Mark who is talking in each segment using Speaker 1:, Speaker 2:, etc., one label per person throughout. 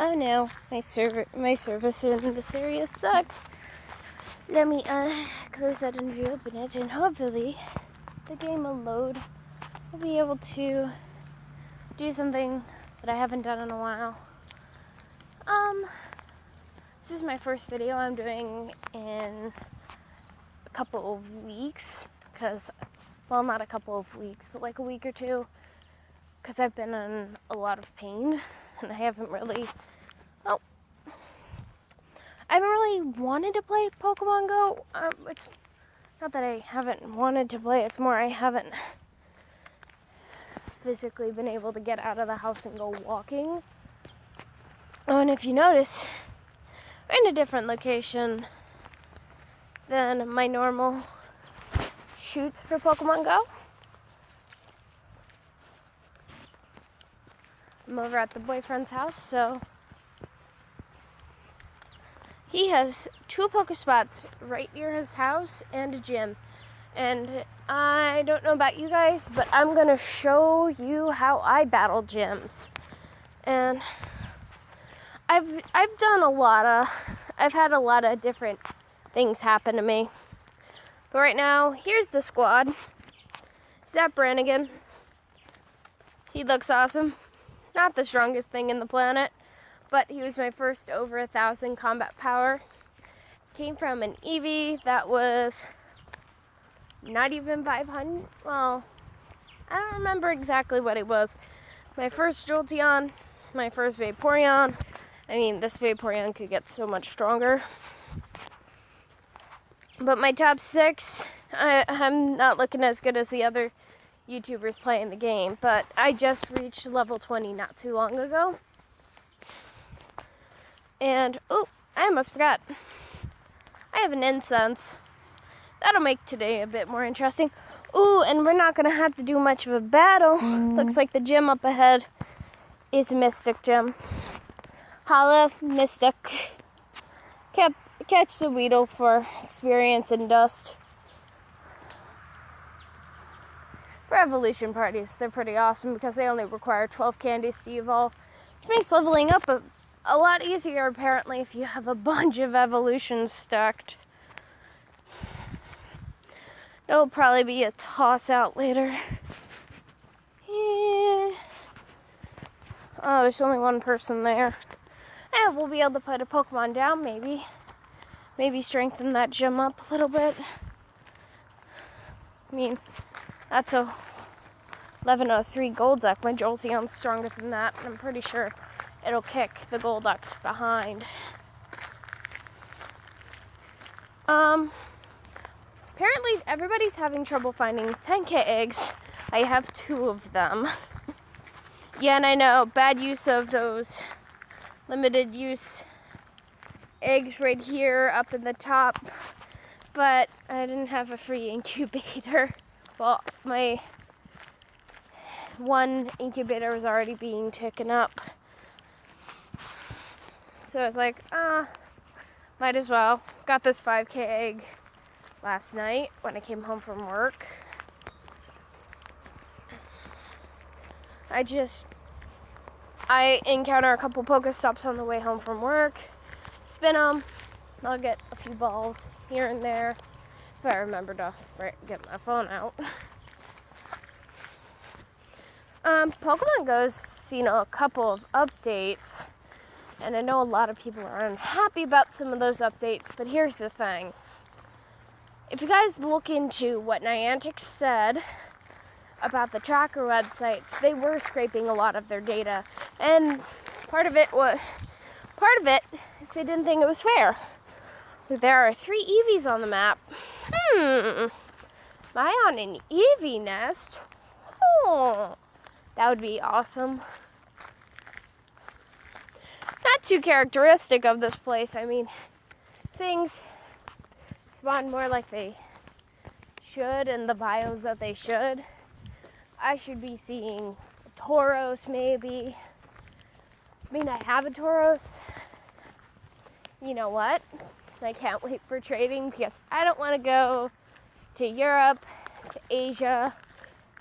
Speaker 1: Oh no, my service in this area sucks. Let me close that and reopen it, and hopefully the game will load. I'll be able to do something that I haven't done in a while. This is my first video I'm doing in a couple of weeks, well, not a couple of weeks, but like a week or two, because I've been in a lot of pain, and I haven't really wanted to play Pokemon Go. It's not that I haven't wanted to play, it's more I haven't physically been able to get out of the house and go walking. Oh, and if you notice, we're in a different location than my normal shoots for Pokemon Go. I'm over at the boyfriend's house, so he has 2 Pokespots right near his house and a gym. And I don't know about you guys, but I'm gonna show you how I battle gyms. And I've had a lot of different things happen to me. But right now, here's the squad. Zap Brannigan. He looks awesome. Not the strongest thing in the planet, but he was my first over 1,000 combat power. Came from an Eevee that was not even 500. Well, I don't remember exactly what it was. My first Jolteon, my first Vaporeon. I mean, this Vaporeon could get so much stronger. But my top 6, I'm not looking as good as the other YouTubers playing the game, but I just reached level 20 not too long ago. And, oh, I almost forgot. I have an incense. That'll make today a bit more interesting. Ooh, and we're not going to have to do much of a battle. Looks like the gym up ahead is a Mystic gym. Holla, Mystic. Catch the Weedle for experience and dust. For evolution parties, they're pretty awesome because they only require 12 candies to evolve, which makes leveling up a lot easier apparently if you have a bunch of evolutions stacked. It'll probably be a toss out later. Yeah. Oh, there's only one person there. Yeah, we'll be able to put a Pokemon down maybe. Maybe strengthen that gym up a little bit. I mean, that's a 1103 Golduck. My Jolteon's stronger than that, and I'm pretty sure it'll kick the Golducks behind. Apparently everybody's having trouble finding 10K eggs. I have 2 of them. Yeah, and I know, bad use of those limited use eggs right here up in the top, but I didn't have a free incubator. Well, my one incubator was already being taken up. So I was like, might as well. Got this 5K egg last night when I came home from work. I encounter a couple Pokestops on the way home from work, spin them, I'll get a few balls here and there, if I remember to get my phone out. Pokemon Go's seen a couple of updates, and I know a lot of people are unhappy about some of those updates, but here's the thing. If you guys look into what Niantic said about the tracker websites, they were scraping a lot of their data, and part of it is they didn't think it was fair. There are 3 Eevees on the map. Am I on an Eevee nest? Oh, that would be awesome. Not too characteristic of this place. I mean, things spawn more like they should in the biomes that they should. I should be seeing a Tauros maybe. I mean, I have a Tauros. You know what? I can't wait for trading because I don't want to go to Europe, to Asia,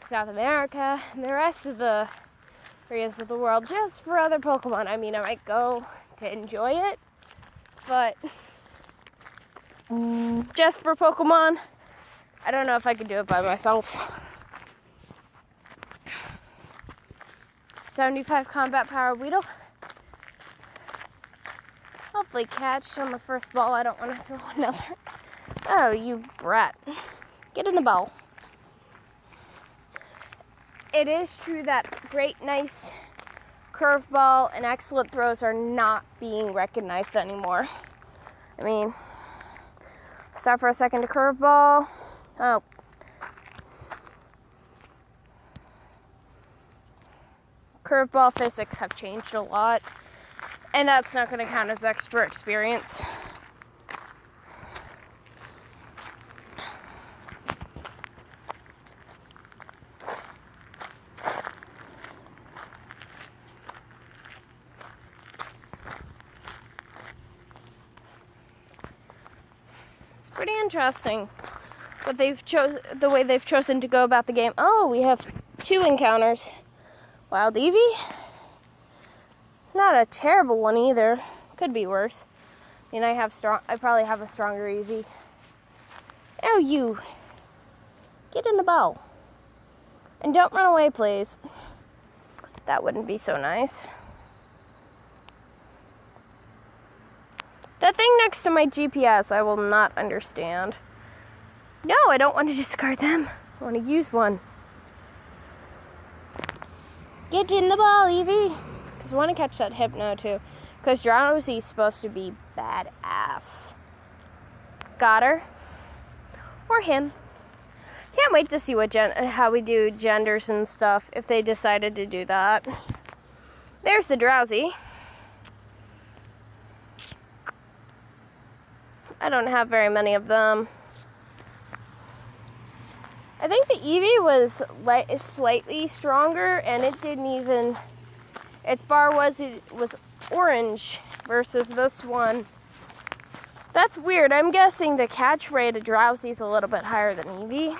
Speaker 1: South America, and the rest of the areas of the world just for other Pokemon. I mean, I might go to enjoy it, but just for Pokemon, I don't know if I could do it by myself. 75 combat power Weedle. Hopefully catch on the first ball. I don't want to throw another. Oh, you brat. Get in the ball. It is true that great, nice curveball and excellent throws are not being recognized anymore. I mean, stop for a second to curveball. Oh. Curveball physics have changed a lot, and that's not going to count as extra experience. It's pretty interesting what the way they've chosen to go about the game. Oh, we have 2 encounters. Wild Eevee? Not a terrible one either. Could be worse. I mean, I probably have a stronger Eevee. Oh, you. Get in the bow. And don't run away, please. That wouldn't be so nice. That thing next to my GPS, I will not understand. No, I don't want to discard them. I want to use one. Get in the ball, Eevee. Because I want to catch that Hypno, too. Because Drowsy's supposed to be badass. Got her. Or him. Can't wait to see how we do genders and stuff if they decided to do that. There's the Drowsy. I don't have very many of them. I think the Eevee was slightly stronger, and it didn't even... Its bar was orange versus this one. That's weird. I'm guessing the catch rate of Drowsy is a little bit higher than Eevee.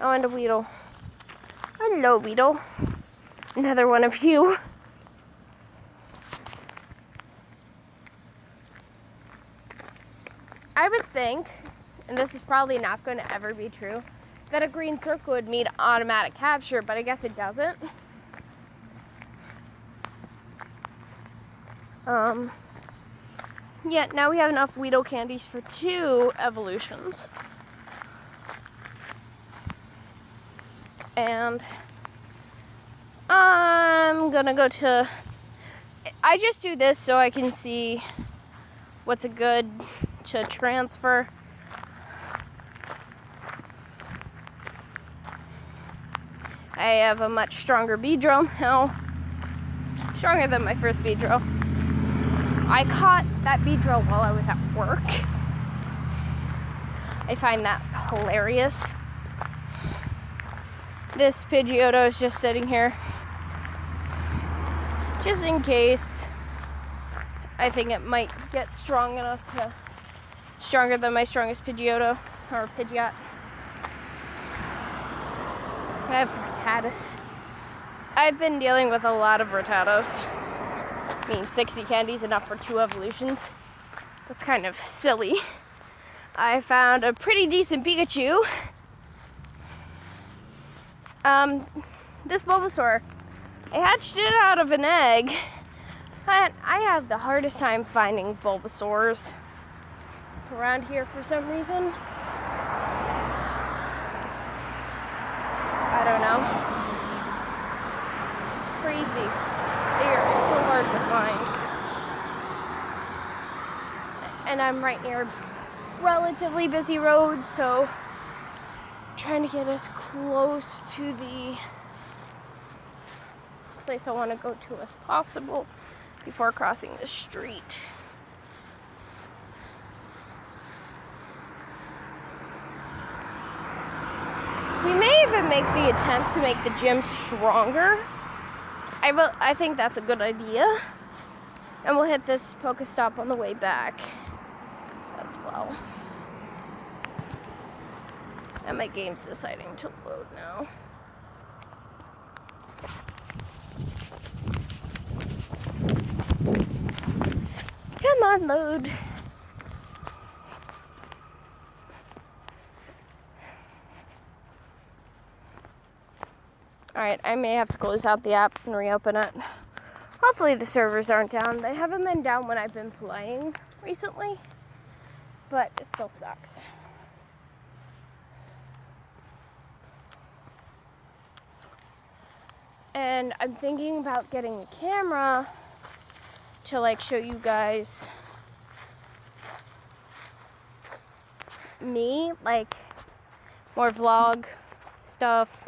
Speaker 1: Oh, and a Weedle. Hello, Weedle. Another one of you. I would think, and this is probably not going to ever be true, that a green circle would mean automatic capture, but I guess it doesn't. Yeah, now we have enough Weedle candies for 2 evolutions. And I'm gonna go to... I just do this so I can see what's a good to transfer. I have a much stronger Beedrill now. Stronger than my first Beedrill. I caught that Beedrill while I was at work. I find that hilarious. This Pidgeotto is just sitting here. Just in case I think it might get strong enough to... Stronger than my strongest Pidgeotto, or Pidgeot. I have Rattatas. I've been dealing with a lot of Rattatas. I mean, 60 candies enough for 2 evolutions. That's kind of silly. I found a pretty decent Pikachu. This Bulbasaur. I hatched it out of an egg. I have the hardest time finding Bulbasaurs around here for some reason. I don't know. It's crazy. They are so hard to find. And I'm right near relatively busy roads, so I'm trying to get as close to the place I want to go to as possible before crossing the street. We may even make the attempt to make the gym stronger. I think that's a good idea. And we'll hit this Pokestop on the way back as well. And my game's deciding to load now. on, load. Alright, I may have to close out the app and reopen it. Hopefully the servers aren't down. They haven't been down when I've been playing recently, but it still sucks. And I'm thinking about getting a camera to like show you guys me, like more vlog stuff.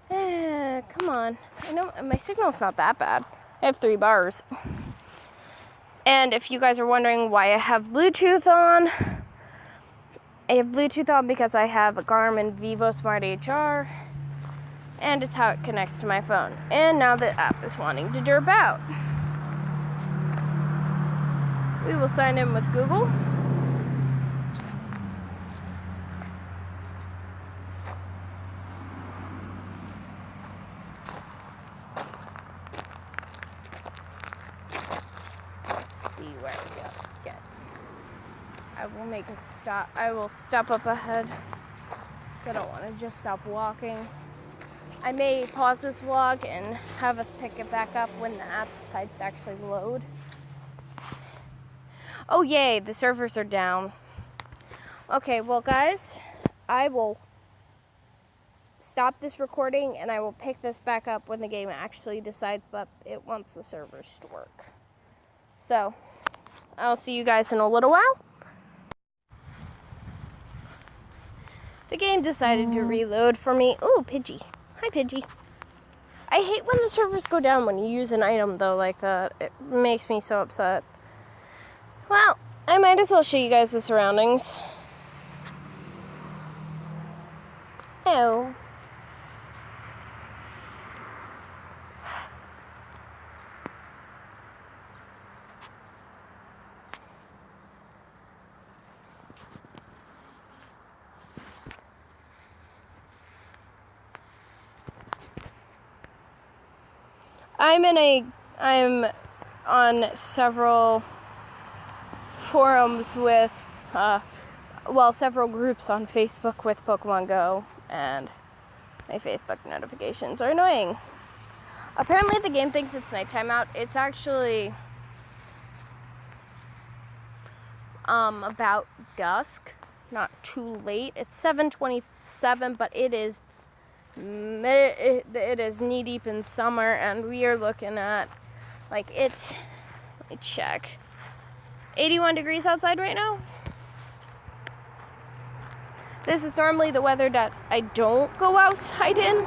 Speaker 1: Come on. I know my signal's not that bad. I have 3 bars. And if you guys are wondering why I have Bluetooth on, I have Bluetooth on because I have a Garmin Vivo Smart HR, and it's how it connects to my phone. And now the app is wanting to derp out. We will sign in with Google. See where we get. I will make a stop. I will stop up ahead. I don't want to just stop walking. I may pause this vlog and have us pick it back up when the app decides to actually load. Oh yay, the servers are down. Okay, well guys, I will stop this recording and I will pick this back up when the game actually decides that it wants the servers to work. So, I'll see you guys in a little while. The game decided to reload for me. Ooh, Pidgey. Hi, Pidgey. I hate when the servers go down when you use an item, though, like that. It makes me so upset. Well, I might as well show you guys the surroundings. Oh. I'm on several forums with, several groups on Facebook with Pokemon Go, and my Facebook notifications are annoying. Apparently the game thinks it's nighttime out. It's actually about dusk, not too late. It's 7:27, but it is knee deep in summer, and we are looking at let me check, 81 degrees outside right now. This is normally the weather that I don't go outside in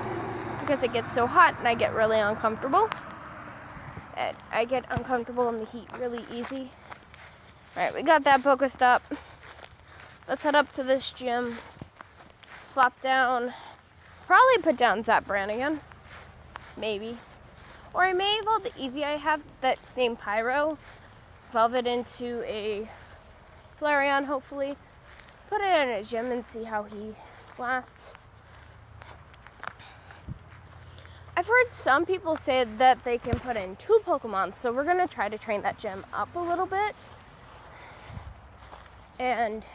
Speaker 1: because it gets so hot and I get really uncomfortable. And I get uncomfortable in the heat really easy. Alright, we got that Pokestop. Let's head up to this gym. Flop down. Probably put down Zap Brannigan. Maybe. Or I may evolve the Eevee I have that's named Pyro. Evolve it into a Flareon, hopefully. Put it in a gym and see how he lasts. I've heard some people say that they can put in 2 Pokemon, so we're going to try to train that gym up a little bit. And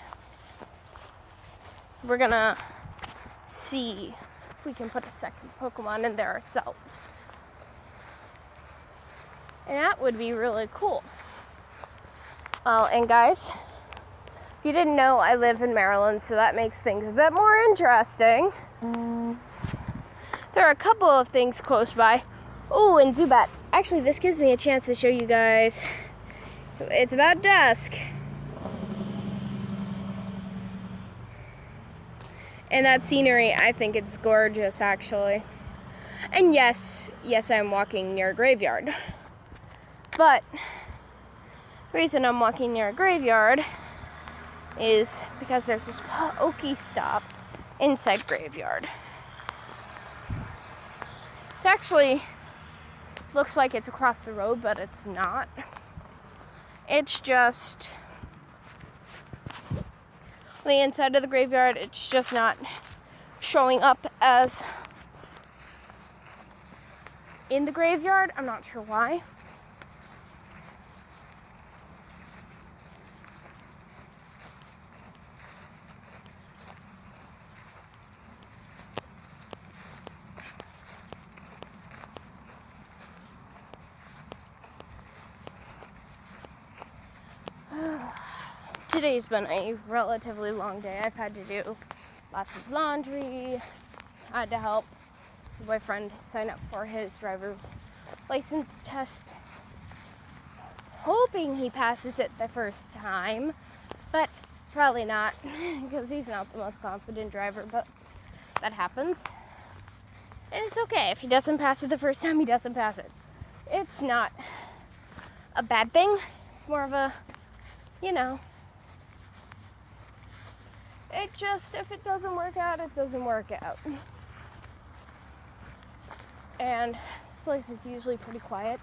Speaker 1: we're going to see if we can put a second Pokemon in there ourselves. And that would be really cool. And guys, if you didn't know, I live in Maryland, so that makes things a bit more interesting. There are a couple of things close by. Oh, and Zubat. Actually, this gives me a chance to show you guys. It's about dusk. And that scenery, I think it's gorgeous, actually. And yes, I'm walking near a graveyard. But the reason I'm walking near a graveyard is because there's this Pokestop inside graveyard. It actually looks like it's across the road, but it's not. It's just on the inside of the graveyard. It's just not showing up as in the graveyard. I'm not sure why. today's been a relatively long day. I've had to do lots of laundry. I had to help my boyfriend sign up for his driver's license test, hoping he passes it the first time, but probably not, because he's not the most confident driver, but that happens. And it's okay. If he doesn't pass it the first time, he doesn't pass it. It's not a bad thing. It's more of a, it just, if it doesn't work out, it doesn't work out. And this place is usually pretty quiet.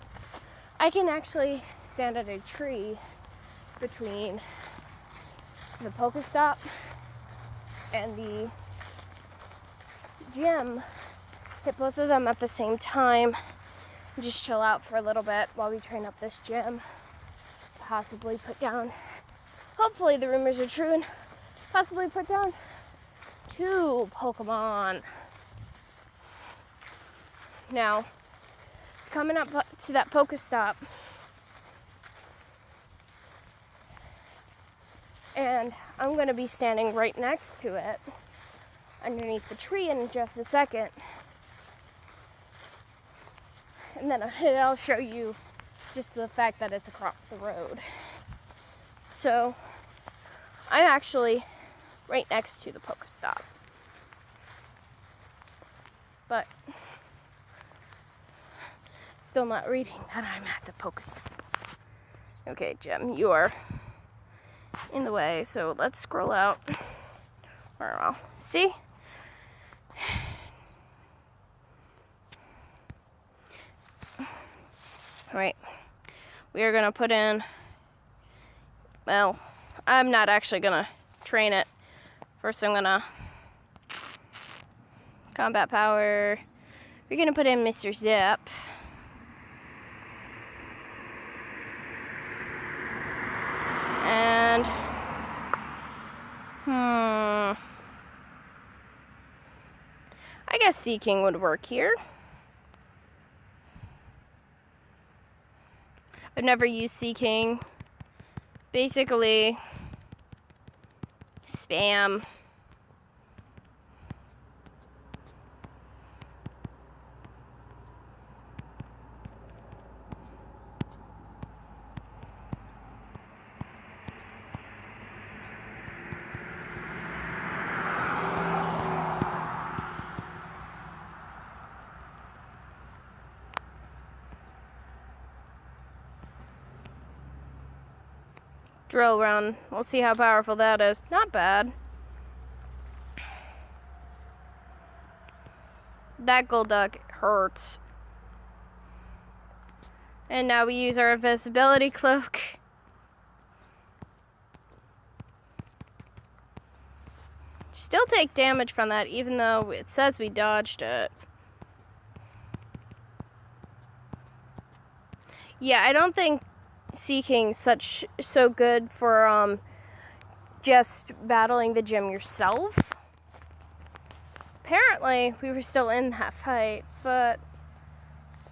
Speaker 1: I can actually stand at a tree between the Pokestop and the gym, hit both of them at the same time, and just chill out for a little bit while we train up this gym. Possibly put down, hopefully the rumors are true, and possibly put down 2 Pokemon. Now, coming up to that Pokestop, and I'm going to be standing right next to it, underneath the tree in just a second. And then I'll show you just the fact that it's across the road. So, I'm actually right next to the Pokestop. But, still not reading that I'm at the Pokestop. Okay, Jim, you are in the way, so let's scroll out. Well, see? Alright, we are going to put in, well, I'm not actually going to train it. First I'm going to combat power. We're going to put in Mr. Zip. And, I guess Seeking would work here. I've never used Seeking. Basically, spam. Drill run. We'll see how powerful that is. Not bad. That Golduck hurts. And now we use our invisibility cloak. Still take damage from that, even though it says we dodged it. Yeah, I don't think Seeking so good for just battling the gym yourself. Apparently we were still in that fight, but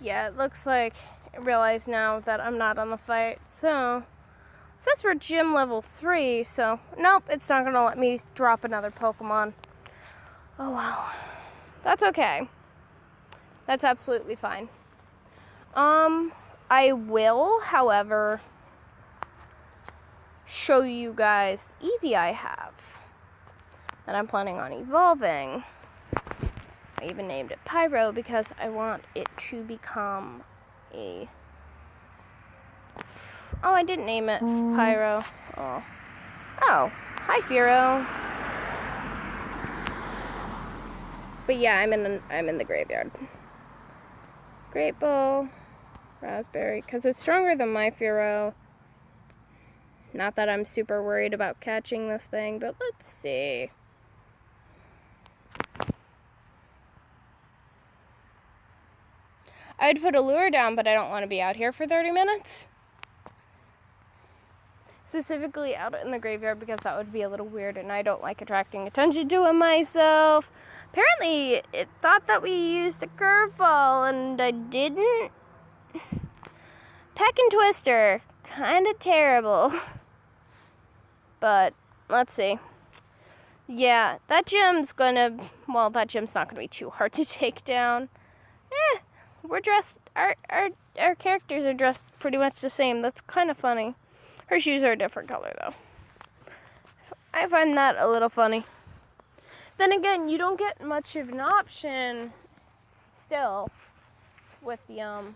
Speaker 1: yeah, it looks like I realize now that I'm not on the fight. So it says we're gym level 3, so nope, it's not gonna let me drop another Pokemon. Oh well, that's okay. That's absolutely fine. I will, however, show you guys the Eevee I have that I'm planning on evolving. I even named it Pyro because I want it to become a... Oh, I didn't name it Pyro. Oh, hi, Firo. But yeah, I'm in the graveyard. Great Bow. Raspberry, because it's stronger than my Firo. Not that I'm super worried about catching this thing, but let's see. I'd put a lure down, but I don't want to be out here for 30 minutes. Specifically out in the graveyard, because that would be a little weird, and I don't like attracting attention to it myself. Apparently, it thought that we used a curveball, and I didn't. Peck and Twister, kind of terrible. But let's see. Yeah, that gym's that gym's not gonna be too hard to take down. We're dressed, our characters are dressed pretty much the same. That's kind of funny. Her shoes are a different color though. I find that a little funny. Then again, you don't get much of an option still with the,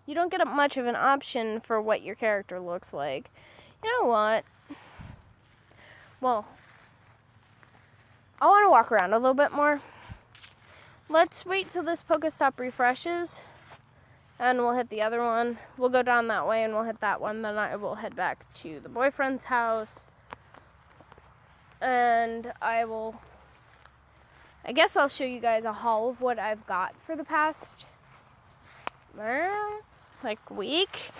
Speaker 1: you don't get much of an option for what your character looks like. You know what? Well, I want to walk around a little bit more. Let's wait till this Pokestop refreshes, and we'll hit the other one. We'll go down that way, and we'll hit that one. Then I will head back to the boyfriend's house, and I guess I'll show you guys a haul of what I've got for the past, week.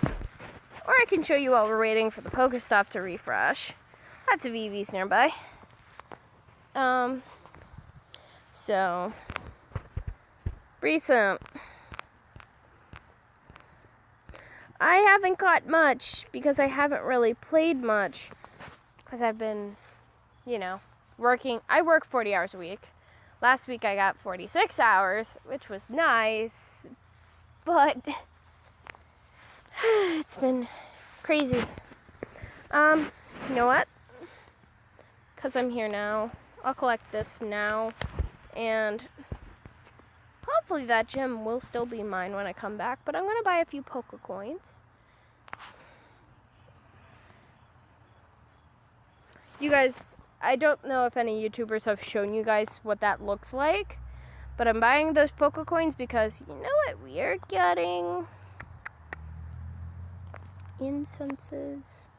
Speaker 1: Or I can show you while we're waiting for the Pokestop to refresh. Lots of EVs nearby. So, recent. I haven't caught much because I haven't really played much because I've been, working. I work 40 hours a week. Last week I got 46 hours, which was nice, but it's been crazy. You know what? Because I'm here now, I'll collect this now, and hopefully that gem will still be mine when I come back, but I'm going to buy a few Poke Coins. You guys, I don't know if any YouTubers have shown you guys what that looks like, but I'm buying those Poke Coins because you know what we are getting? Incenses.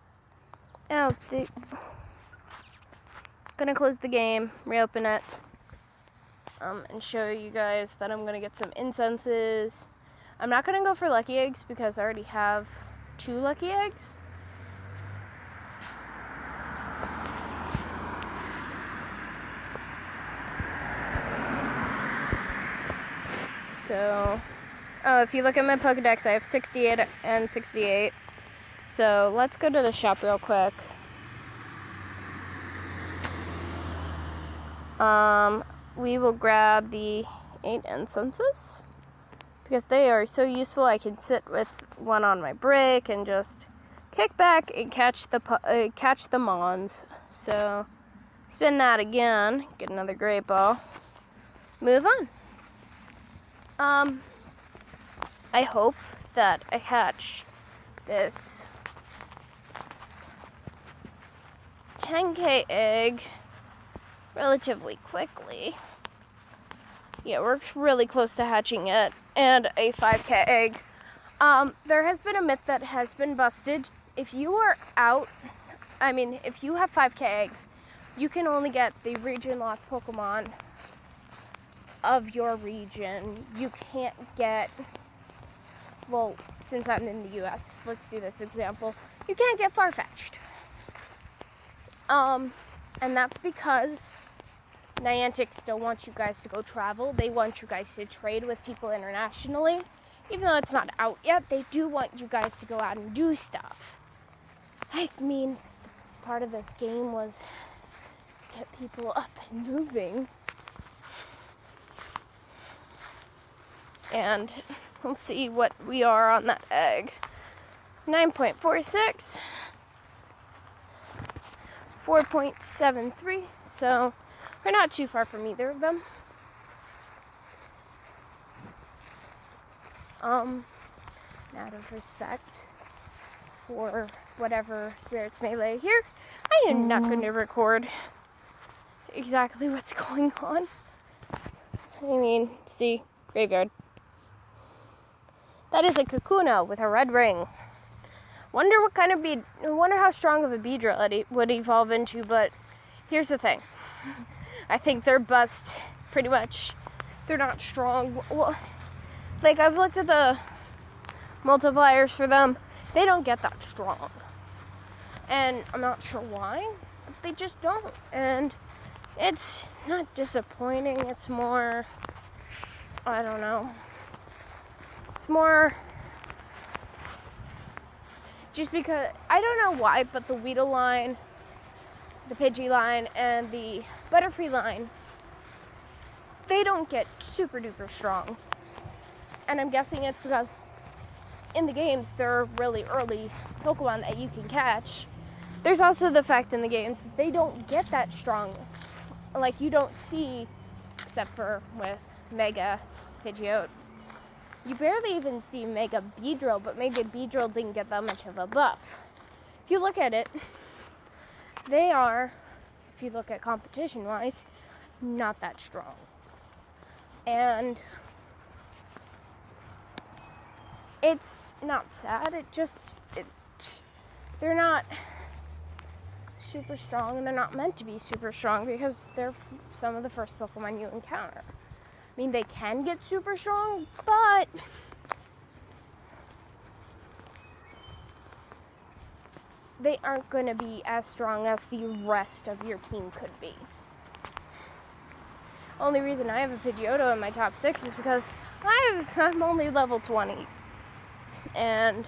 Speaker 1: Oh, gonna close the game, reopen it, and show you guys that I'm gonna get some incenses. I'm not gonna go for lucky eggs because I already have 2 lucky eggs. So, if you look at my Pokedex, I have 68 and 68. So let's go to the shop real quick. We will grab the 8 incenses because they are so useful. I can sit with one on my brick and just kick back and catch the mons. So spin that again, get another great ball, move on. I hope that I hatch this 10K egg relatively quickly. Yeah, we're really close to hatching it, and a 5K egg. There has been a myth that has been busted. If you are if you have 5K eggs, you can only get the region locked Pokemon of your region. You can't get, since I'm in the US, let's do this example. You can't get Farfetch'd. And that's because Niantic still wants you guys to go travel. They want you guys to trade with people internationally. Even though it's not out yet, they do want you guys to go out and do stuff. I mean, part of this game was to get people up and moving. And let's see what we are on that egg. 9.46. 4.73. So we're not too far from either of them. Out of respect for whatever spirits may lay here, I am not going to record exactly what's going on. See, graveyard. That is a Kakuna with a red ring. Wonder how strong of a Beedrill it would evolve into, but here's the thing. I think they're bust, pretty much. They're not strong. Well, I've looked at the multipliers for them. They don't get that strong. And I'm not sure why, but they just don't. And it's not disappointing. It's more, I don't know. It's more Just because, I don't know why, but the Weedle line, the Pidgey line, and the Butterfree line, they don't get super duper strong. And I'm guessing it's because in the games, they're really early Pokemon that you can catch. There's also the fact in the games that they don't get that strong. Like, you don't see, except for with Mega Pidgeot, you barely even see Mega Beedrill, but Mega Beedrill didn't get that much of a buff. If you look at it, they are, if you look at competition-wise, not that strong. And it's not sad, they're not super strong, and they're not meant to be super strong because they're some of the first Pokemon you encounter. I mean, they can get super strong, but they aren't going to be as strong as the rest of your team could be. Only reason I have a Pidgeotto in my top 6 is because I'm only level 20. And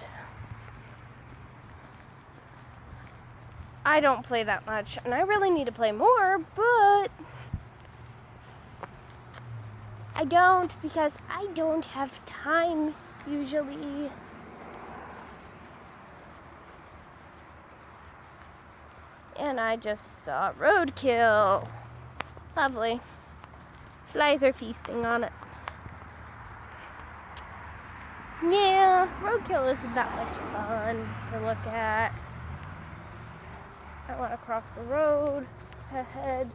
Speaker 1: I don't play that much, and I really need to play more, but I don't, because I don't have time usually. And I just saw roadkill. Lovely. Flies are feasting on it. Yeah, roadkill isn't that much fun to look at. I want to cross the road ahead,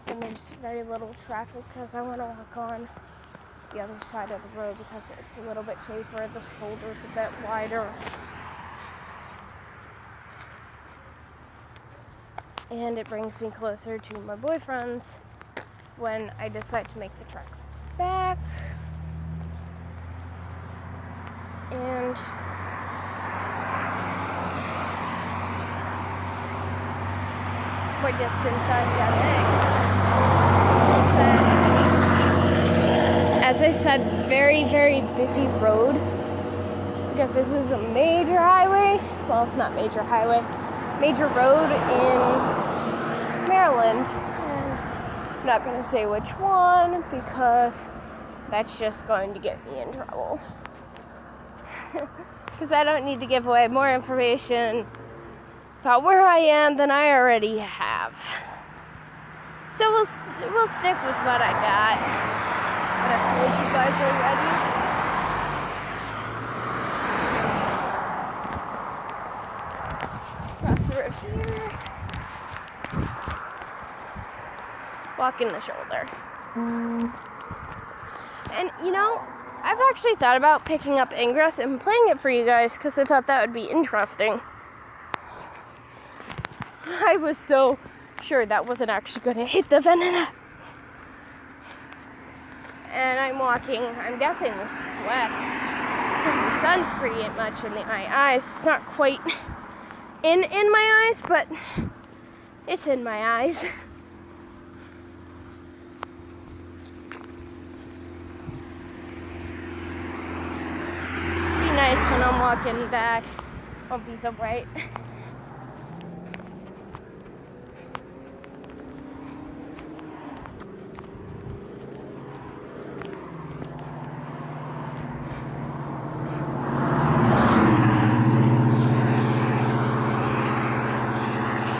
Speaker 1: and there's very little traffic because I want to walk on the other side of the road because it's a little bit safer. The shoulder's a bit wider. And it brings me closer to my boyfriend's when I decide to make the trek back. And more distance on as I said, very, very busy road because this is a major highway. Well, not major highway, major road in Maryland. And I'm not going to say which one because that's just going to get me in trouble. Because I don't need to give away more information about where I am than I already have. So we'll stick with what I got. But I've told you guys already. Cross the road here. Walking the shoulder. And you know, I've actually thought about picking up Ingress and playing it for you guys because I thought that would be interesting. I was so sure that wasn't actually going to hit the Venonat. And I'm walking, I'm guessing, west. Because the sun's pretty much in my eyes. It's not quite in my eyes, but it's in my eyes. Be nice when I'm walking back. Won't be so bright.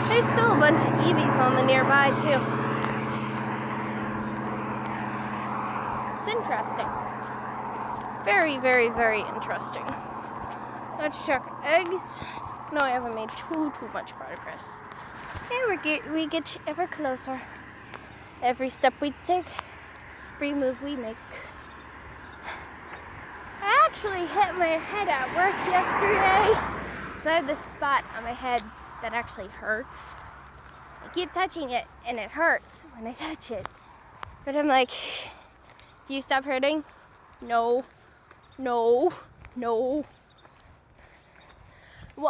Speaker 1: There's still a bunch of Eevees on the nearby too. It's interesting. Very, very, very interesting. Let's check eggs. No, I haven't made too much progress. Yeah, we get ever closer. Every step we take, every move we make. I actually hit my head at work yesterday. So I have this spot on my head that actually hurts. I keep touching it and it hurts when I touch it. But I'm like, do you stop hurting? No. Well,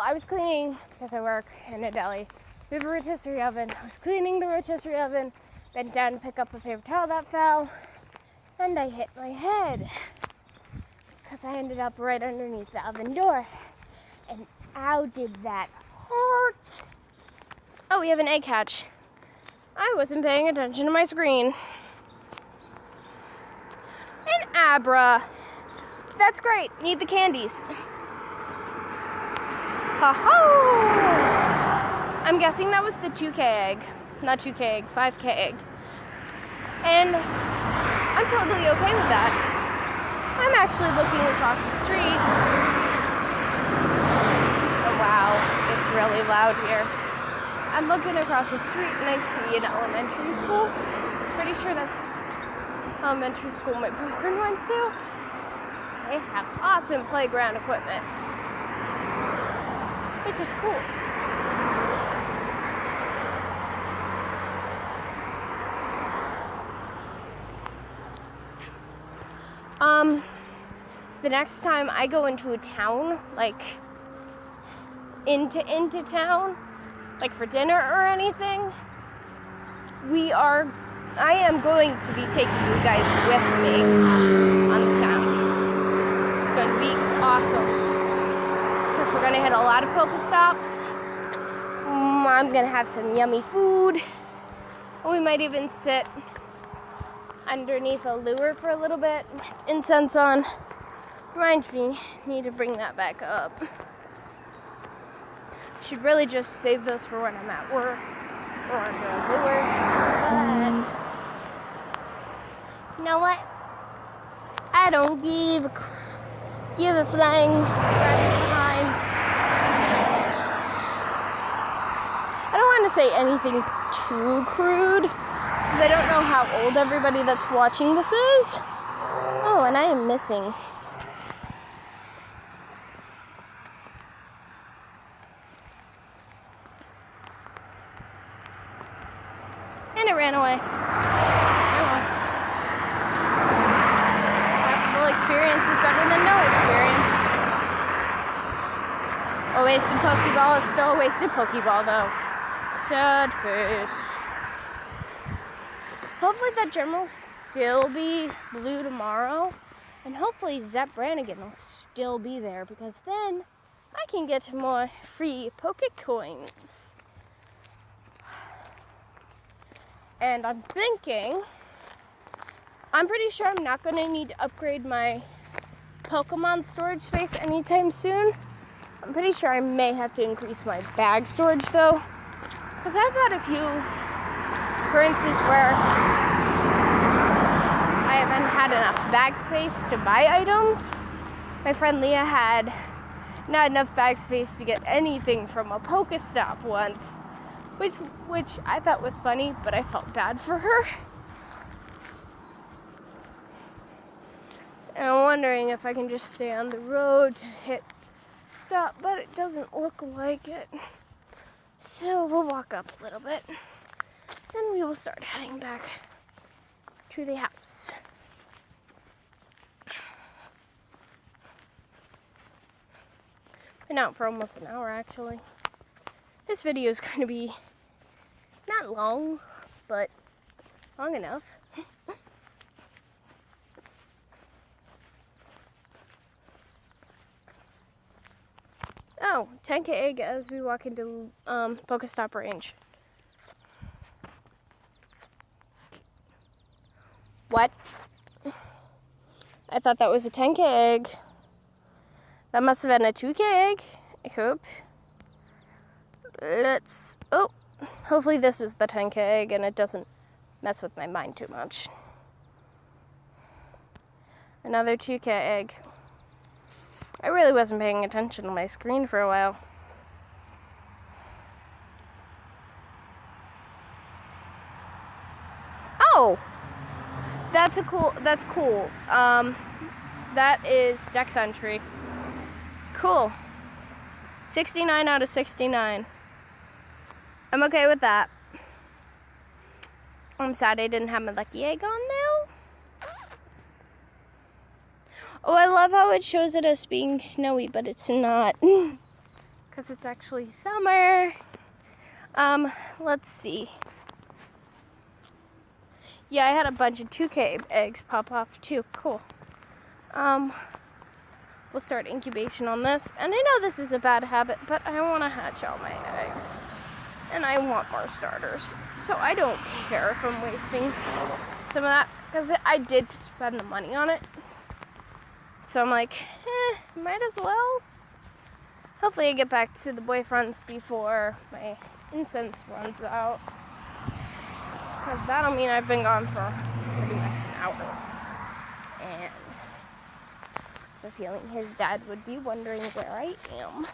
Speaker 1: I was cleaning, because I work in a deli. We have a rotisserie oven. I was cleaning the rotisserie oven, bent down to pick up a paper towel that fell, and I hit my head. Because I ended up right underneath the oven door. And Ow, did that hurt? Oh, we have an egg hatch. I wasn't paying attention to my screen. An Abra. That's great. Need the candies. Ha-ho! I'm guessing that was the 2K egg. Not 2K egg, 5K egg. And I'm totally okay with that. I'm actually looking across the street. Oh wow, it's really loud here. I'm looking across the street and I see an elementary school. Pretty sure that's elementary school my boyfriend went to. They have awesome playground equipment, which is cool. The next time I go into a town, like into town, like for dinner or anything, I am going to be taking you guys with me on the town. It's going to be awesome because we're going to hit a lot of Pokestops. I'm going to have some yummy food. We might even sit underneath a lure for a little bit. Incense on. Reminds me, need to bring that back up. Should really just save those for when I'm at work or under a lure. But you know what? I don't give a flying behind. I don't want to say anything too crude because I don't know how old everybody that's watching this is. Oh, and I am missing. And it ran away. Oh well. Possible experience is better than no experience. A wasted Pokeball is still a wasted Pokeball though. Sad face. Hopefully that gym will still be blue tomorrow. And hopefully Zep Brannigan will still be there because then I can get more free Pokecoins. And I'm thinking, I'm pretty sure I'm not going to need to upgrade my Pokemon storage space anytime soon. I'm pretty sure I may have to increase my bag storage though. Because I've had a few occurrences where I haven't had enough bag space to buy items. My friend Leah had not enough bag space to get anything from a Pokestop once. Which I thought was funny, but I felt bad for her. And I'm wondering if I can just stay on the road to hit stop, but it doesn't look like it. So we'll walk up a little bit, and we will start heading back to the house. Been out for almost an hour, actually. This video is going to be not long, but long enough. Oh, 10K egg as we walk into Pokestop range. What? I thought that was a 10K egg. That must have been a 2K egg, I hope. Hopefully this is the 10K egg and it doesn't mess with my mind too much. Another 2K egg. I really wasn't paying attention to my screen for a while. Oh! That's cool. That is Dex entry. Cool. 69 out of 69. I'm okay with that. I'm sad I didn't have my lucky egg on though. Oh, I love how it shows it as being snowy, but it's not. Because it's actually summer. Let's see. Yeah, I had a bunch of 2K eggs pop off too. Cool. we'll start incubation on this. And I know this is a bad habit, but I want to hatch all my eggs. And I want more starters. So I don't care if I'm wasting some of that, because I did spend the money on it. So I'm like, might as well. Hopefully I get back to the boyfriends before my incense runs out. Because that'll mean I've been gone for pretty much an hour. And the feeling his dad would be wondering where I am.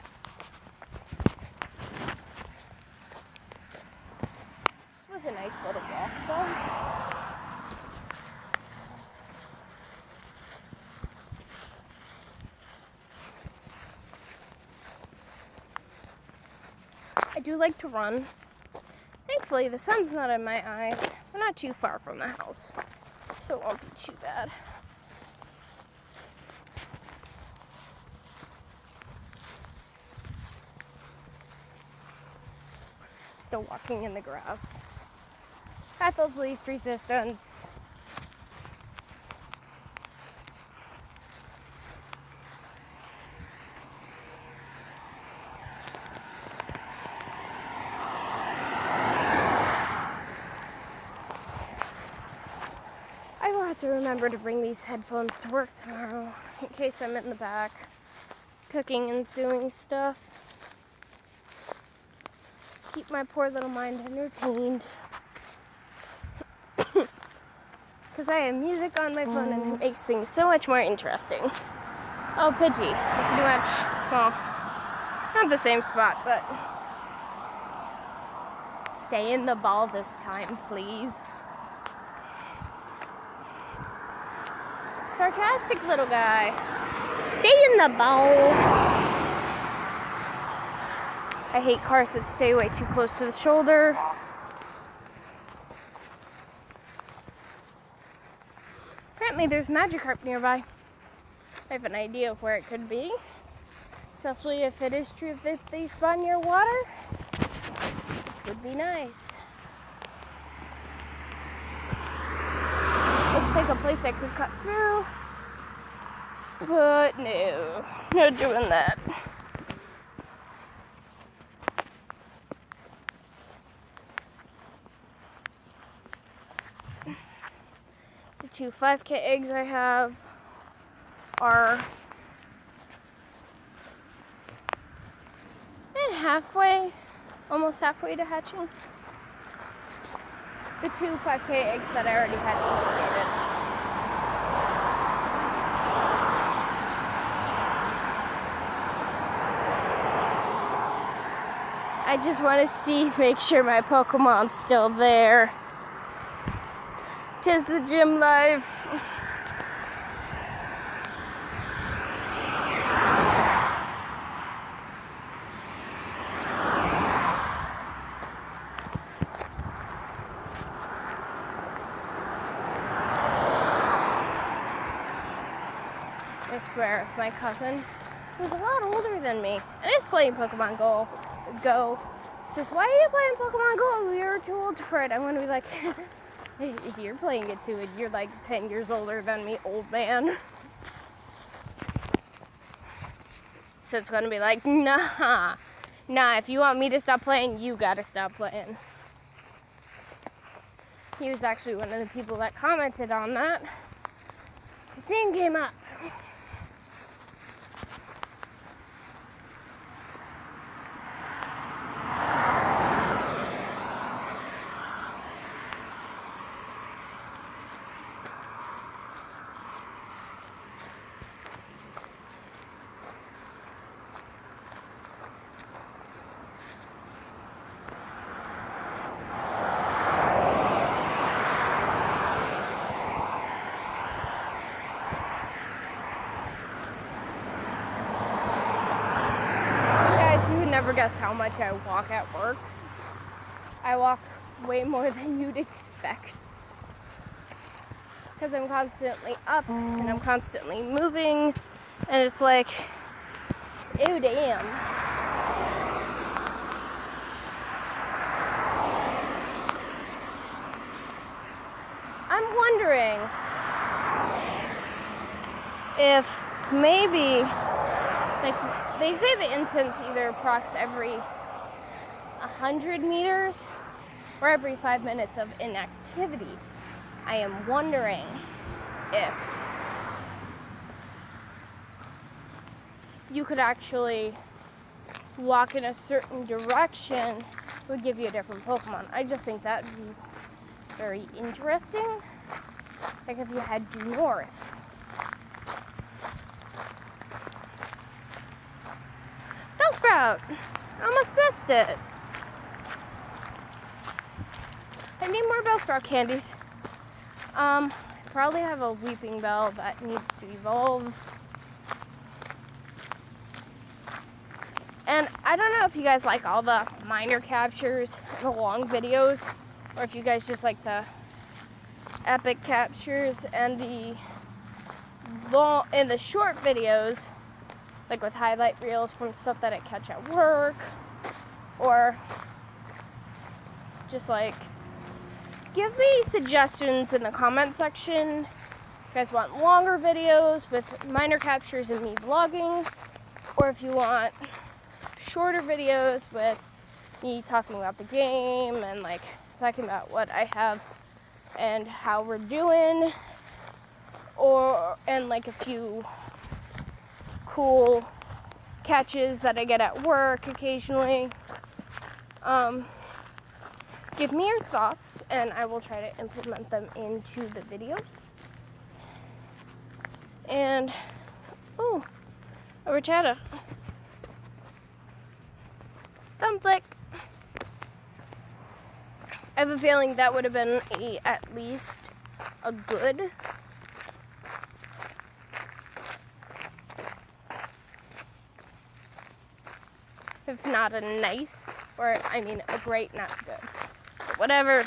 Speaker 1: This was a nice little walk though. I do like to run. Thankfully, the sun's not in my eyes. We're not too far from the house, so it won't be too bad. Still walking in the grass. Path of least resistance. To remember to bring these headphones to work tomorrow in case I'm in the back cooking and doing stuff. Keep my poor little mind entertained. Because I have music on my phone and it makes things so much more interesting. Oh, Pidgey. Pretty much, well, not the same spot, but stay in the ball this time, please. Sarcastic little guy. Stay in the bowl. I hate cars that stay way too close to the shoulder. Apparently there's Magikarp nearby. I have an idea of where it could be. Especially if it is true that they spawn near water. Which would be nice. Looks like a place I could cut through, but no, not doing that. The 2 5K eggs I have are halfway, almost halfway to hatching. The 2 5K eggs that I already had incubated. I just want to make sure my Pokemon's still there. 'Tis the gym life. I swear, my cousin, who's a lot older than me, and is playing Pokemon Go, says, "Why are you playing Pokemon Go? You're too old for it." I'm going to be like, "You're playing it too, and you're like 10 years older than me, old man." So it's going to be like, nah, if you want me to stop playing, you got to stop playing. He was actually one of the people that commented on that. His name came up. Never guess how much I walk at work. I walk way more than you'd expect. Because I'm constantly up and I'm constantly moving. And it's like, ew, damn. I'm wondering if maybe Like, they say the incense either procs every 100 meters or every 5 minutes of inactivity. I am wondering if you could actually walk in a certain direction would give you a different Pokemon. I just think that would be very interesting. Like if you head due north. Bellsprout! Almost missed it. I need more Bellsprout candies. I probably have a Weeping Bell that needs to evolve. And I don't know if you guys like all the minor captures and the long videos, or if you guys just like the epic captures and the short videos, like with highlight reels from stuff that I catch at work, or just like give me suggestions in the comment section. If you guys want longer videos with minor captures and me vlogging, or if you want shorter videos with me talking about the game and like talking about what I have and how we're doing, and like a few cool catches that I get at work occasionally. Give me your thoughts and I will try to implement them into the videos. And oh, a Rattata. Thumb flick. I have a feeling that would have been at least a good. If not a nice, or I mean a great, not good. But whatever.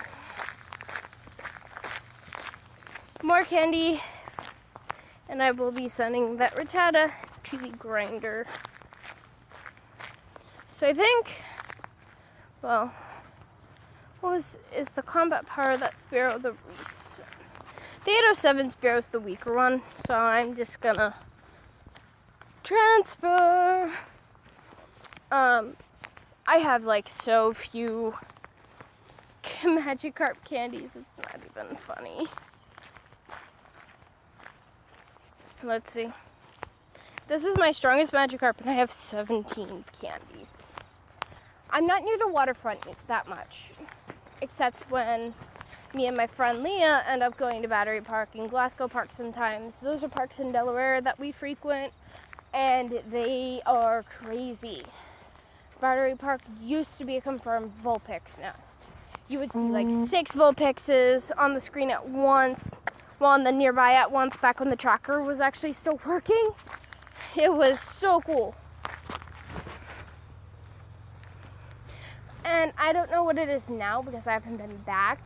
Speaker 1: More candy. And I will be sending that Rattata to the grinder. So I think, well, is the combat power of that Spearow the recent? The 807 Spearow's the weaker one, so I'm just gonna transfer. I have like so few Magikarp candies, it's not even funny. Let's see. This is my strongest Magikarp and I have 17 candies. I'm not near the waterfront that much, except when me and my friend Leah end up going to Battery Park and Glasgow Park sometimes. Those are parks in Delaware that we frequent, and they are crazy. Battery Park used to be a confirmed Vulpix nest. You would see like 6 Vulpixes on the screen at once, while on the nearby at once back when the tracker was actually still working. It was so cool. And I don't know what it is now because I haven't been back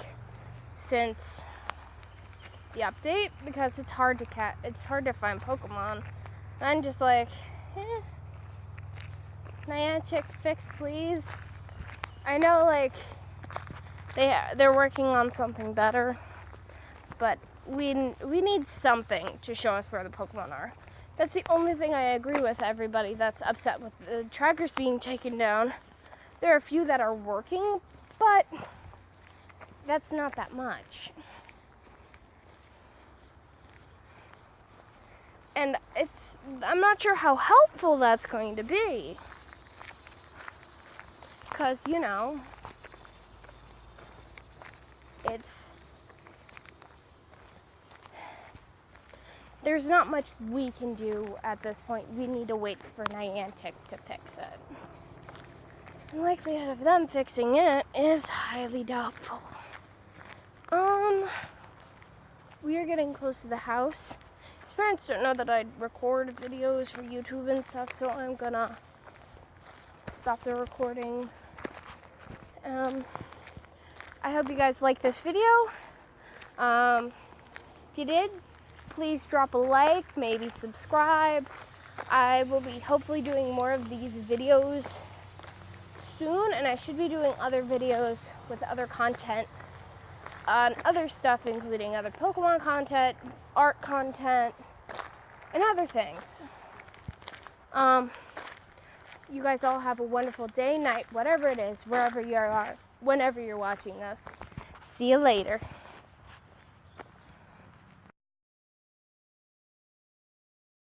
Speaker 1: since the update because it's hard to find Pokemon. And I'm just like, Niantic, fix please. I know like they're working on something better, but we need something to show us where the Pokemon are. That's the only thing I agree with everybody that's upset with the trackers being taken down. There are a few that are working, but that's not that much. And I'm not sure how helpful that's going to be. Because, you know, there's not much we can do at this point. We need to wait for Niantic to fix it. The likelihood of them fixing it is highly doubtful. We are getting close to the house. His parents don't know that I record videos for YouTube and stuff, so I'm gonna stop the recording. I hope you guys like this video. If you did, please drop a like, maybe subscribe. I will be hopefully doing more of these videos soon, and I should be doing other videos with other content on other stuff, including other Pokemon content, art content, and other things. You guys all have a wonderful day, night, whatever it is, wherever you are, whenever you're watching us. See you later.